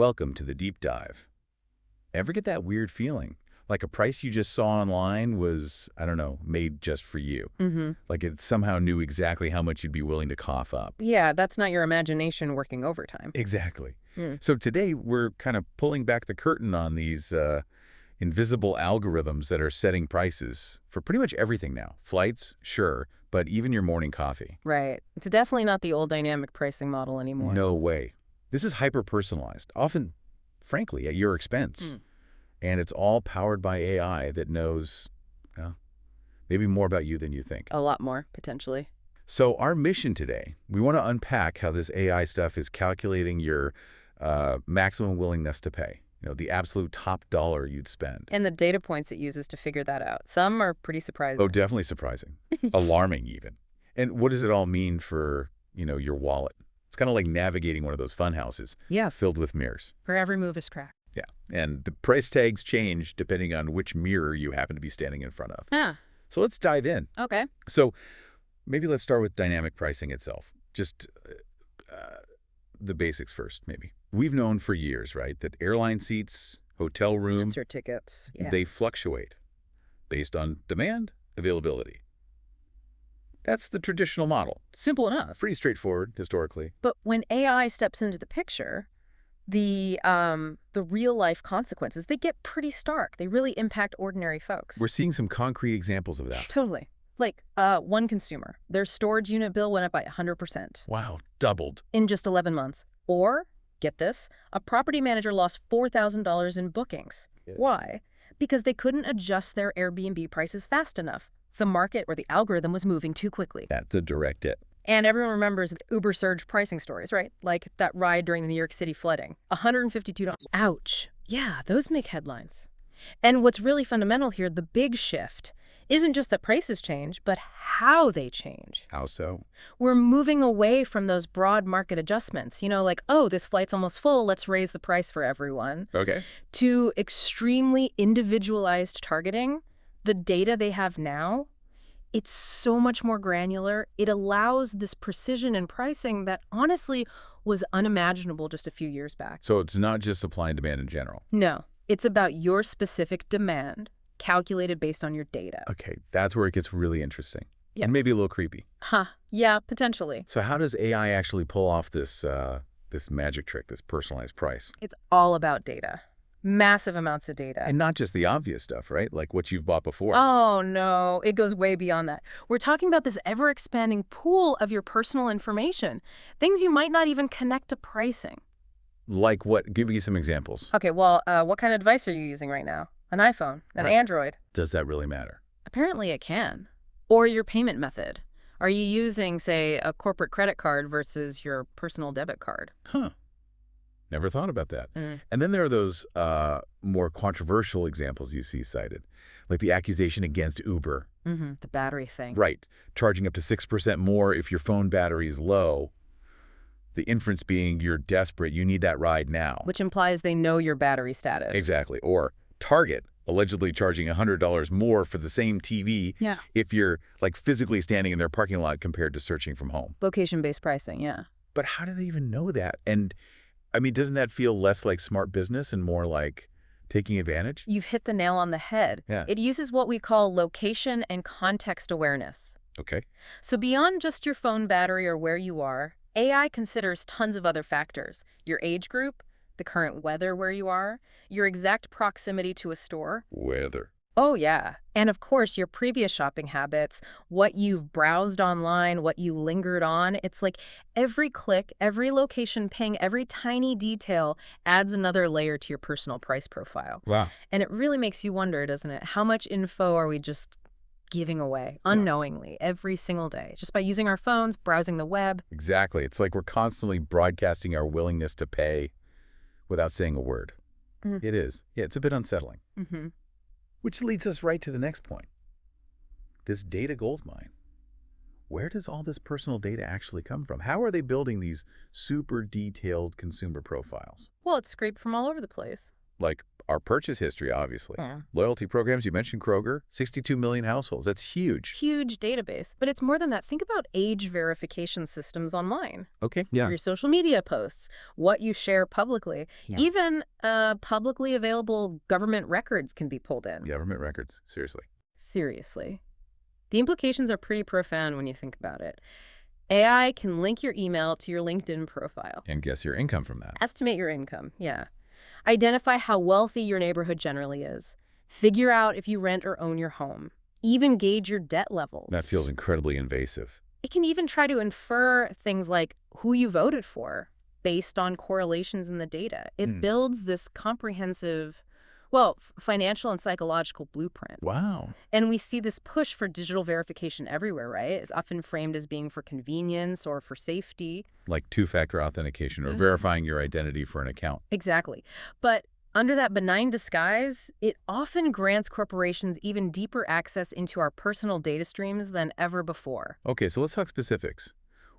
Welcome to the deep dive. Ever get that weird feeling? Like a price you just saw online was, I don't know, made just for you. Like it somehow knew exactly how much you'd be willing to cough up. Yeah, that's not your imagination working overtime. Exactly. So today we're kind of pulling back the curtain on these invisible algorithms that are setting prices for pretty much everything now. Flights, sure, but even your morning coffee. Right. It's definitely not the old dynamic pricing model anymore. No way. This is hyper-personalized, often, frankly, at your expense. And it's all powered by AI that knows, well, maybe more about you than you think. A lot more, potentially. So our mission today, we want to unpack how this AI stuff is calculating your maximum willingness to pay. You know, the absolute top dollar you'd spend. And the data points it uses to figure that out. Some are pretty surprising. Oh, definitely surprising. Alarming, even. And what does it all mean for, your wallet? It's kind of like navigating one of those fun houses filled with mirrors. For every move is cracked. Yeah, and the price tags change depending on which mirror you happen to be standing in front of. So let's dive in. Okay. So maybe let's start with dynamic pricing itself. Just the basics first, maybe. We've known for years, right, that airline seats, hotel rooms, or tickets, they fluctuate based on demand, availability. That's the traditional model. Simple enough. Pretty straightforward, historically. But when AI steps into the picture, the real-life consequences, they get pretty stark. They really impact ordinary folks. We're seeing some concrete examples of that. Totally. Like, one consumer, their storage unit bill went up by 100%. Wow, doubled. In just 11 months. Or, get this, a property manager lost $4,000 in bookings. Yeah. Why? Because they couldn't adjust their Airbnb prices fast enough. The market or the algorithm was moving too quickly. That's a direct hit. And everyone remembers the Uber surge pricing stories, right? Like that ride during the New York City flooding. $152. Ouch. Yeah, those make headlines. And what's really fundamental here, the big shift, isn't just that prices change, but how they change. How so? We're moving away from those broad market adjustments, like, oh, this flight's almost full, let's raise the price for everyone. Okay. To extremely individualized targeting. The data they have now, it's so much more granular. It allows this precision in pricing that honestly was unimaginable just a few years back. So it's not just supply and demand in general. No, it's about your specific demand calculated based on your data. Okay, that's where it gets really interesting. Yeah. And maybe a little creepy. Yeah, potentially. So how does AI actually pull off this magic trick, this personalized price? It's all about data. Massive amounts of data. And not just the obvious stuff, right? Like what you've bought before. Oh, no. It goes way beyond that. We're talking about this ever-expanding pool of your personal information. Things you might not even connect to pricing. Like what? Give me some examples. Okay, well, what kind of device are you using right now? An iPhone? An Android? Does that really matter? Apparently it can. Or your payment method. Are you using, say, a corporate credit card versus your personal debit card? Never thought about that. And then there are those more controversial examples you see cited, like the accusation against Uber. The battery thing. Right. Charging up to 6% more if your phone battery is low. The inference being you're desperate, you need that ride now. Which implies they know your battery status. Exactly. Or Target allegedly charging $100 more for the same TV if you're like physically standing in their parking lot compared to searching from home. Location-based pricing, yeah. But how do they even know that? And I mean, doesn't that feel less like smart business and more like taking advantage? You've hit the nail on the head. Yeah. It uses what we call location and context awareness. Okay. So beyond just your phone battery or where you are, AI considers tons of other factors. Your age group, the current weather where you are, your exact proximity to a store. Weather. Oh, yeah. And of course, your previous shopping habits, what you've browsed online, what you lingered on. It's like every click, every location ping, every tiny detail adds another layer to your personal price profile. Wow. And it really makes you wonder, doesn't it? How much info are we just giving away unknowingly every single day, just by using our phones, browsing the web? Exactly. It's like we're constantly broadcasting our willingness to pay without saying a word. It is. Yeah, it's a bit unsettling. Which leads us right to the next point. This data goldmine. Where does all this personal data actually come from? How are they building these super detailed consumer profiles? Well, it's scraped from all over the place. Like our purchase history, obviously. Yeah. Loyalty programs, you mentioned Kroger, 62 million households. That's huge. Huge database. But it's more than that. Think about age verification systems online. Okay, yeah. Your social media posts, what you share publicly. Yeah. Even publicly available government records can be pulled in. Government records, seriously. Seriously. The implications are pretty profound when you think about it. AI can link your email to your LinkedIn profile. And guess your income from that. Estimate your income, yeah. Identify how wealthy your neighborhood generally is. Figure out if you rent or own your home. Even gauge your debt levels. That feels incredibly invasive. It can even try to infer things like who you voted for based on correlations in the data. It builds this comprehensive, well, financial and psychological blueprint. Wow. And we see this push for digital verification everywhere, right? It's often framed as being for convenience or for safety. Like two-factor authentication or verifying your identity for an account. Exactly. But under that benign disguise, it often grants corporations even deeper access into our personal data streams than ever before. Okay, so let's talk specifics.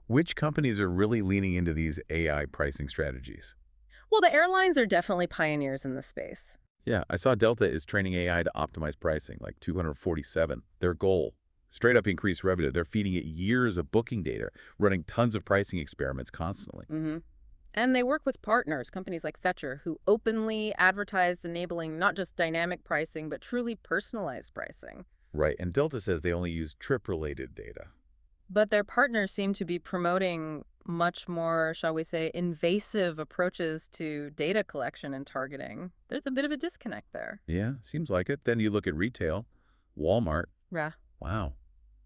Which companies are really leaning into these AI pricing strategies? Well, the airlines are definitely pioneers in this space. Yeah, I saw Delta is training AI to optimize pricing, like 247. Their goal, straight up increase revenue. They're feeding it years of booking data, running tons of pricing experiments constantly. And they work with partners, companies like Fetcher, who openly advertise enabling not just dynamic pricing, but truly personalized pricing. Right, and Delta says they only use trip-related data. But their partners seem to be promoting much more, shall we say, invasive approaches to data collection and targeting. There's a bit of a disconnect there. Yeah, seems like it. Then you look at retail, Walmart. Yeah. Wow,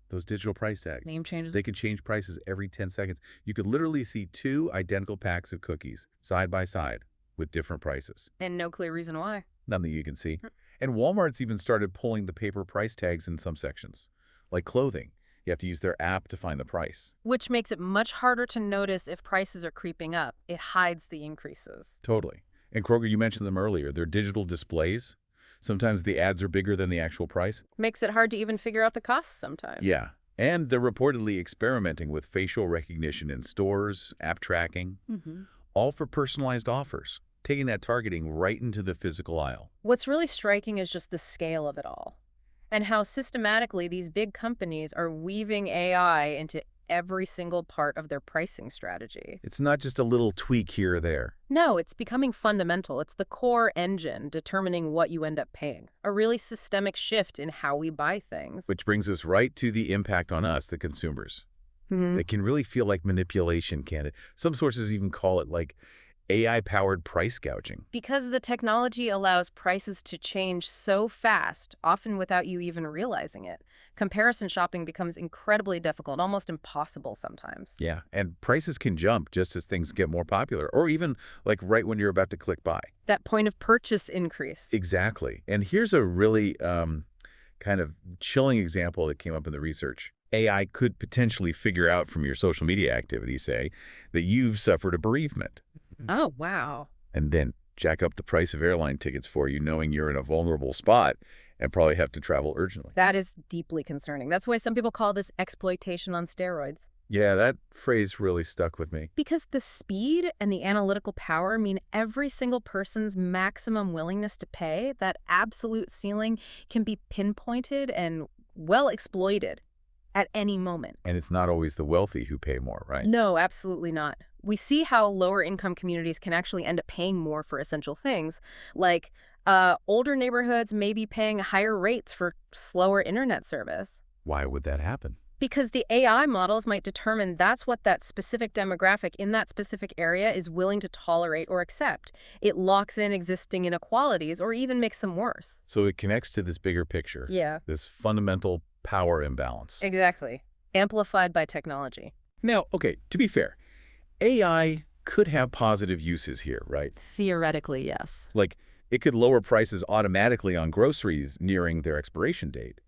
those digital price tags. Name changes. They could change prices every 10 seconds. You could literally see two identical packs of cookies side by side with different prices. And no clear reason why. None that you can see. And Walmart's even started pulling the paper price tags in some sections, like clothing. You have to use their app to find the price. Which makes it much harder to notice if prices are creeping up. It hides the increases. Totally. And Kroger, you mentioned them earlier. They're digital displays. Sometimes the ads are bigger than the actual price. Makes it hard to even figure out the costs sometimes. Yeah. And they're reportedly experimenting with facial recognition in stores, app tracking, all for personalized offers, taking that targeting right into the physical aisle. What's really striking is just the scale of it all, and how systematically these big companies are weaving AI into every single part of their pricing strategy. It's not just a little tweak here or there. No, it's becoming fundamental. It's the core engine determining what you end up paying. A really systemic shift in how we buy things. Which brings us right to the impact on us, the consumers. It can really feel like manipulation, can't it? Some sources even call it like AI-powered price gouging. Because the technology allows prices to change so fast, often without you even realizing it. Comparison shopping becomes incredibly difficult, almost impossible sometimes. Yeah, and prices can jump just as things get more popular, or even like right when you're about to click buy. That point of purchase increase. Exactly. And here's a really kind of chilling example that came up in the research. AI could potentially figure out from your social media activity, say, that you've suffered a bereavement. Oh, wow. And then jack up the price of airline tickets for you, knowing you're in a vulnerable spot and probably have to travel urgently. That is deeply concerning. That's why some people call this exploitation on steroids. Yeah, that phrase really stuck with me. Because the speed and the analytical power mean every single person's maximum willingness to pay, that absolute ceiling, can be pinpointed and well exploited at any moment. And it's not always the wealthy who pay more, right? No, absolutely not. We see how lower income communities can actually end up paying more for essential things, like older neighborhoods may be paying higher rates for slower internet service. Why would that happen? Because the AI models might determine that's what that specific demographic in that specific area is willing to tolerate or accept. It locks in existing inequalities or even makes them worse. So it connects to this bigger picture. Yeah. This fundamental power imbalance. Exactly. Amplified by technology. Now, okay, to be fair, AI could have positive uses here, right? Theoretically, yes. Like, it could lower prices automatically on groceries nearing their expiration date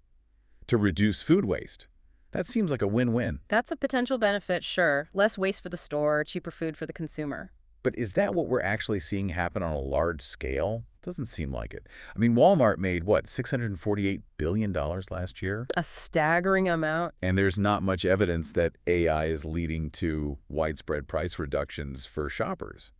to reduce food waste. That seems like a win-win. That's a potential benefit, sure. Less waste for the store, cheaper food for the consumer. But is that what we're actually seeing happen on a large scale? Doesn't seem like it. I mean, Walmart made, what, $648 billion last year? A staggering amount. And there's not much evidence that AI is leading to widespread price reductions for shoppers.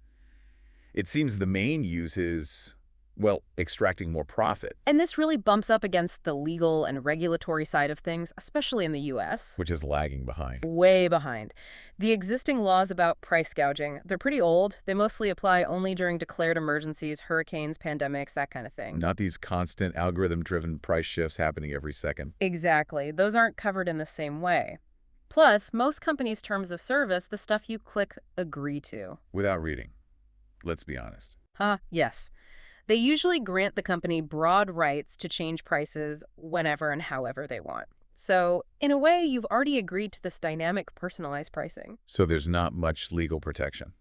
It seems the main use is well, extracting more profit, And this really bumps up against the legal and regulatory side of things, especially in the U.S. which is lagging behind. Way behind. The existing laws about price gouging, they're pretty old. They mostly apply only during declared emergencies, hurricanes, pandemics, that kind of thing. Not these constant algorithm-driven price shifts happening every second. Exactly. Those aren't covered in the same way. Plus, most companies' terms of service, the stuff you click agree to. Without reading. Let's be honest. Yes. They usually grant the company broad rights to change prices whenever and however they want. So, in a way, you've already agreed to this dynamic, personalized pricing. So there's not much legal protection.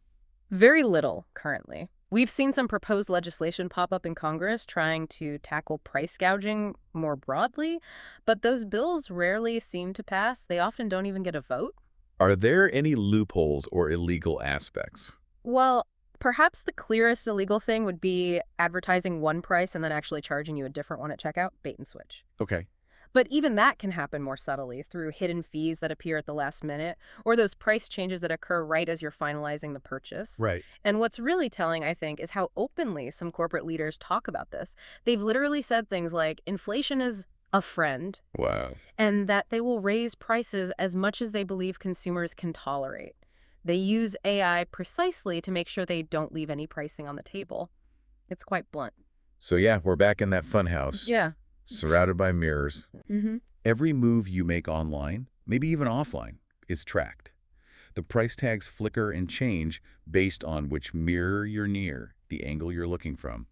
Very little, currently. We've seen some proposed legislation pop up in Congress trying to tackle price gouging more broadly, but those bills rarely seem to pass. They often don't even get a vote. Are there any loopholes or illegal aspects? Well, perhaps the clearest illegal thing would be advertising one price and then actually charging you a different one at checkout, bait and switch. Okay. But even that can happen more subtly through hidden fees that appear at the last minute or those price changes that occur right as you're finalizing the purchase. Right. And what's really telling, I think, is how openly some corporate leaders talk about this. They've literally said things like inflation is a friend Wow. and that they will raise prices as much as they believe consumers can tolerate. They use AI precisely to make sure they don't leave any pricing on the table. It's quite blunt. So yeah, we're back in that funhouse. Yeah. Surrounded by mirrors. Mm-hmm. Every move you make online, maybe even offline, is tracked. The price tags flicker and change based on which mirror you're near, the angle you're looking from,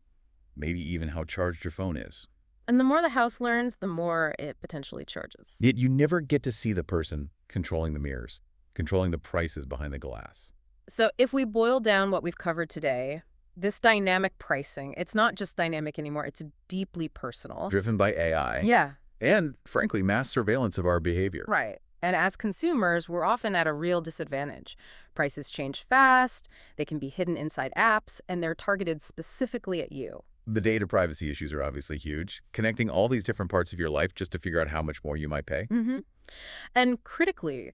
maybe even how charged your phone is. And the more the house learns, the more it potentially charges. Yet you never get to see the person controlling the mirrors, controlling the prices behind the glass. So if we boil down what we've covered today, this dynamic pricing, it's not just dynamic anymore, it's deeply personal. Driven by AI. Yeah, And, frankly, mass surveillance of our behavior. right. And as consumers, we're often at a real disadvantage. Prices change fast, they can be hidden inside apps, and they're targeted specifically at you. The data privacy issues are obviously huge, connecting all these different parts of your life just to figure out how much more you might pay. Mm-hmm. And critically,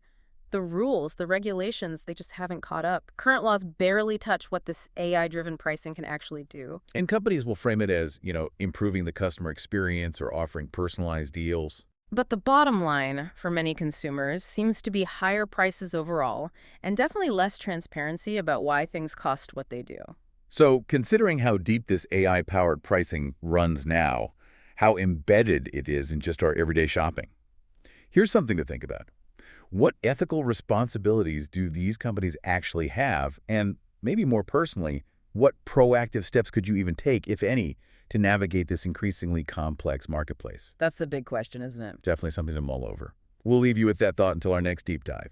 the rules, the regulations, they just haven't caught up. Current laws barely touch what this AI-driven pricing can actually do. And companies will frame it as, improving the customer experience or offering personalized deals. But the bottom line for many consumers seems to be higher prices overall and definitely less transparency about why things cost what they do. So, considering how deep this AI-powered pricing runs now, how embedded it is in just our everyday shopping, here's something to think about. What ethical responsibilities do these companies actually have? And maybe more personally, what proactive steps could you even take, if any, to navigate this increasingly complex marketplace? That's the big question, isn't it? Definitely something to mull over. We'll leave you with that thought until our next deep dive.